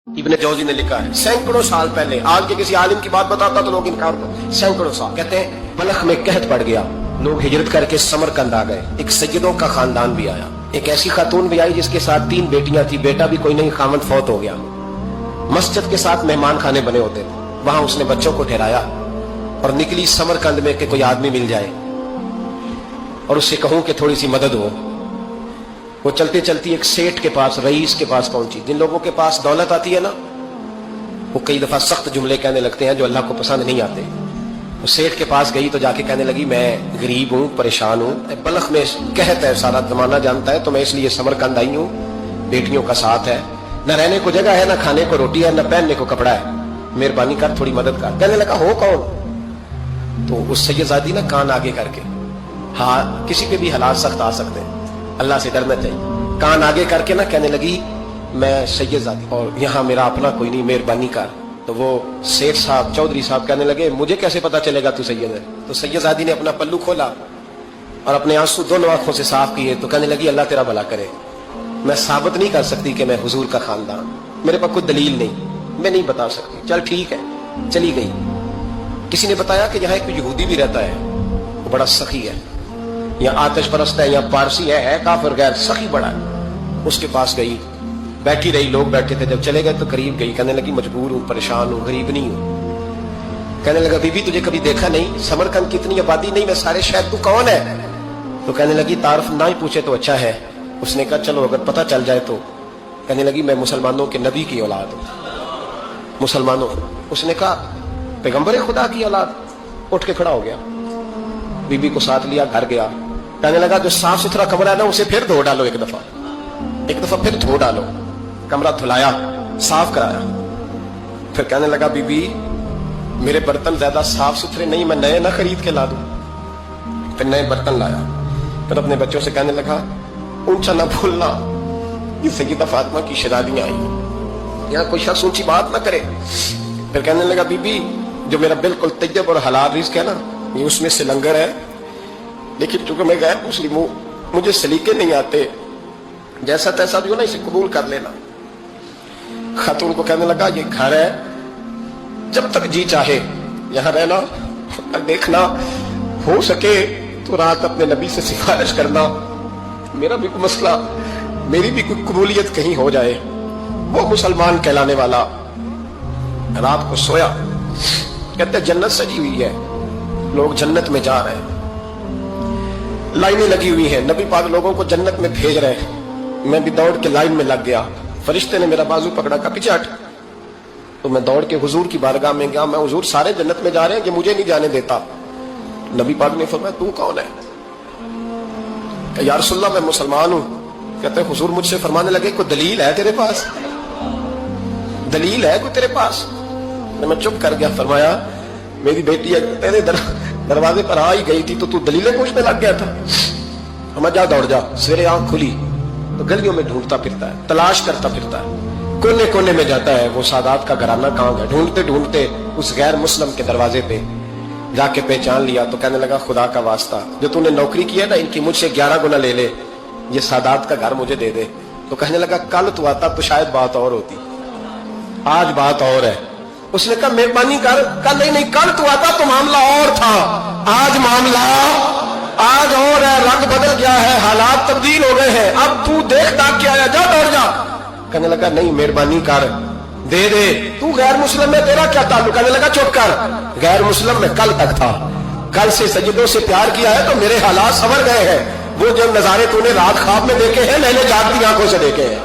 ابن جوزی نے لکھا ہے سینکڑوں سال پہلے، آج کے کسی عالم کی بات بتاتا تو لوگ انکار کرتے، سینکڑوں سال، کہتے ہیں بلخ میں قحط پڑ گیا، لوگ ہجرت کر کے سمرقند آ گئے، ایک سیدوں کا خاندان بھی آیا، ایک ایسی خاتون بھی آئی جس کے ساتھ 3 بیٹیاں تھی، بیٹا بھی کوئی نہیں، خامد فوت ہو گیا، مسجد کے ساتھ مہمان خانے بنے ہوتے تھے، وہاں اس نے بچوں کو ٹھہرایا اور نکلی سمرقند میں کہ کوئی آدمی مل جائے اور اس سے کہوں کہ تھوڑی سی مدد ہو۔ وہ چلتے چلتی ایک سیٹھ کے پاس، رئیس کے پاس پہنچی۔ جن لوگوں کے پاس دولت آتی ہے نا، وہ کئی دفعہ سخت جملے کہنے لگتے ہیں جو اللہ کو پسند نہیں آتے۔ وہ سیٹھ کے پاس گئی تو جا کے کہنے لگی میں غریب ہوں، پریشان ہوں، بلخ میں قحط ہے، سارا زمانہ جانتا ہے، تو میں اس لیے سمرقند آئی ہوں، بیٹیوں کا ساتھ ہے، نہ رہنے کو جگہ ہے، نہ کھانے کو روٹی ہے، نہ پہننے کو کپڑا ہے، مہربانی کر تھوڑی مدد کر۔ کہنے لگا ہو کون؟ تو اس سیدزادی نا کان آگے کر کے، ہاں کسی پہ بھی حالات سخت آ سکتے ہیں، اللہ سے ڈرنا چاہیے، کان آگے کر کے نا کہنے لگی میں سیدزادی اور یہاں میرا اپنا کوئی نہیں، مہربانی کر۔ تو وہ سیٹھ صاحب، چودھری صاحب کہنے لگے مجھے کیسے پتا چلے گا تو سید ہے؟ تو سیدزادی نے اپنا پلو کھولا اور اپنے آنسو دونوں آنکھوں سے صاف کیے تو کہنے لگی اللہ تیرا بھلا کرے، میں ثابت نہیں کر سکتی کہ میں حضور کا خاندان، میرے پاس کوئی دلیل نہیں، میں نہیں بتا سکتی، چل ٹھیک ہے، چلی گئی۔ کسی نے بتایا کہ یہاں ایک یہودی بھی رہتا ہے، وہ بڑا سخی ہے، یا آتش پرست ہے، یا پارسی ہے کافر غیر، سخی بڑا ہے، اس کے پاس گئی، بیٹھی رہی، لوگ بیٹھے تھے، جب چلے گئے تو قریب گئی، کہنے لگی مجبور ہوں، پریشان ہوں، غریب نہیں ہوں۔ کہنے لگا بی بی تجھے کبھی دیکھا نہیں، سمرقند کی اتنی آبادی نہیں، میں سارے شہر، تو کون ہے؟ تو کہنے لگی تعارف نہ ہی پوچھے تو اچھا ہے۔ اس نے کہا چلو اگر پتہ چل جائے تو۔ کہنے لگی میں مسلمانوں کے نبی کی اولاد ہوں، مسلمانوں۔ اس نے کہا پیغمبر خدا کی اولاد؟ اٹھ کے کھڑا ہو گیا، بی بی کو ساتھ لیا، گھر گیا، کہنے لگا جو صاف ستھرا کمرہ ہے نا اسے پھر دھو ڈالو، ایک دفعہ پھر دھو ڈالو۔ کمرہ دھلایا، صاف کرایا، پھر کہنے لگا بی بی میرے برتن زیادہ صاف ستھرے نہیں، میں نئے نہ خرید کے لا دوں۔ پھر نئے برتن لایا، پھر اپنے بچوں سے کہنے لگا اونچا نہ بھولنا، یہ سیدہ فاطمہ کی شہزادیاں آئی، یہاں کوئی شخص اونچی بات نہ کرے۔ پھر کہنے لگا بی بی جو میرا بالکل طیب اور حلال رزق ہے نا، یہ اس میں سے لنگر ہے، لیکن چونکہ میں غیر مسلم ہوں، مجھے سلیقے نہیں آتے، جیسا تیسا بھی ہو نا اسے قبول کر لینا۔ خاتون کو کہنے لگا یہ گھر ہے، جب تک جی چاہے یہاں رہنا، دیکھنا ہو سکے تو رات اپنے نبی سے سفارش کرنا، میرا بھی کوئی مسئلہ، میری بھی کوئی قبولیت کہیں ہو جائے۔ وہ مسلمان کہلانے والا رات کو سویا، کہتے جنت سجی ہوئی ہے، لوگ جنت میں جا رہے ہیں، لائنیں لگی ہوئی ہیں، نبی پاک لوگوں کو جنت میں بھیج رہے ہیں، میں بھی دوڑ کے لائن میں لگ گیا، فرشتے نے میرا بازو پکڑا، کا پیچھے ہٹ، تو میں دوڑ کے حضور کی بارگاہ میں گیا، میں حضور سارے جنت میں جا رہے ہیں کہ مجھے نہیں جانے دیتا۔ نبی پاک نے فرمایا تو کون ہے؟ کہ یا رسول اللہ میں مسلمان ہوں۔ کہتے ہیں حضور مجھ سے فرمانے لگے کوئی دلیل ہے تیرے پاس؟ دلیل ہے کوئی تیرے پاس؟ میں چپ کر گیا۔ فرمایا میری بیٹی تیرے دروازے پر آ ہی گئی تھی تو دلیلیں پوچھنے لگ گیا تھا۔ ہم جا دوڑ جا، سویرے آنکھ کھلی تو گلیوں میں ڈھونڈتا پھرتا ہے، تلاش کرتا پھرتا ہے، کونے کونے میں جاتا ہے وہ سادات کا گھرانہ کہاں گیا، ڈھونڈتے ڈھونڈتے اس غیر مسلم کے دروازے پہ جا کے پہچان لیا تو کہنے لگا خدا کا واسطہ جو تو نے نوکری کی ہے نا ان کی مجھ سے 11 گنا لے لے، یہ سادات کا گھر مجھے دے دے۔ تو کہنے لگا کل تو آتا تو شاید بات اور ہوتی، آج بات اور ہے۔ اس نے کہا مہربانی کر، کل نہیں کل تو آتا تو معاملہ اور تھا، آج معاملہ آج اور ہے، رنگ بدل گیا ہے، حالات تبدیل ہو گئے ہیں، اب تو دیکھ تاک کے آیا، جا دوڑ جا۔ کہنے لگا نہیں مہربانی کر، دے دے، تو غیر مسلم میں تیرا کیا تعلق؟ کہنے لگا چپ کر، غیر مسلم میں کل تک تھا، کل سے سجدوں سے پیار کیا ہے تو میرے حالات سنور گئے ہیں، وہ جو نظارے تو نے رات خواب میں دیکھے ہیں میں نے جاگتی آنکھوں سے دیکھے ہیں۔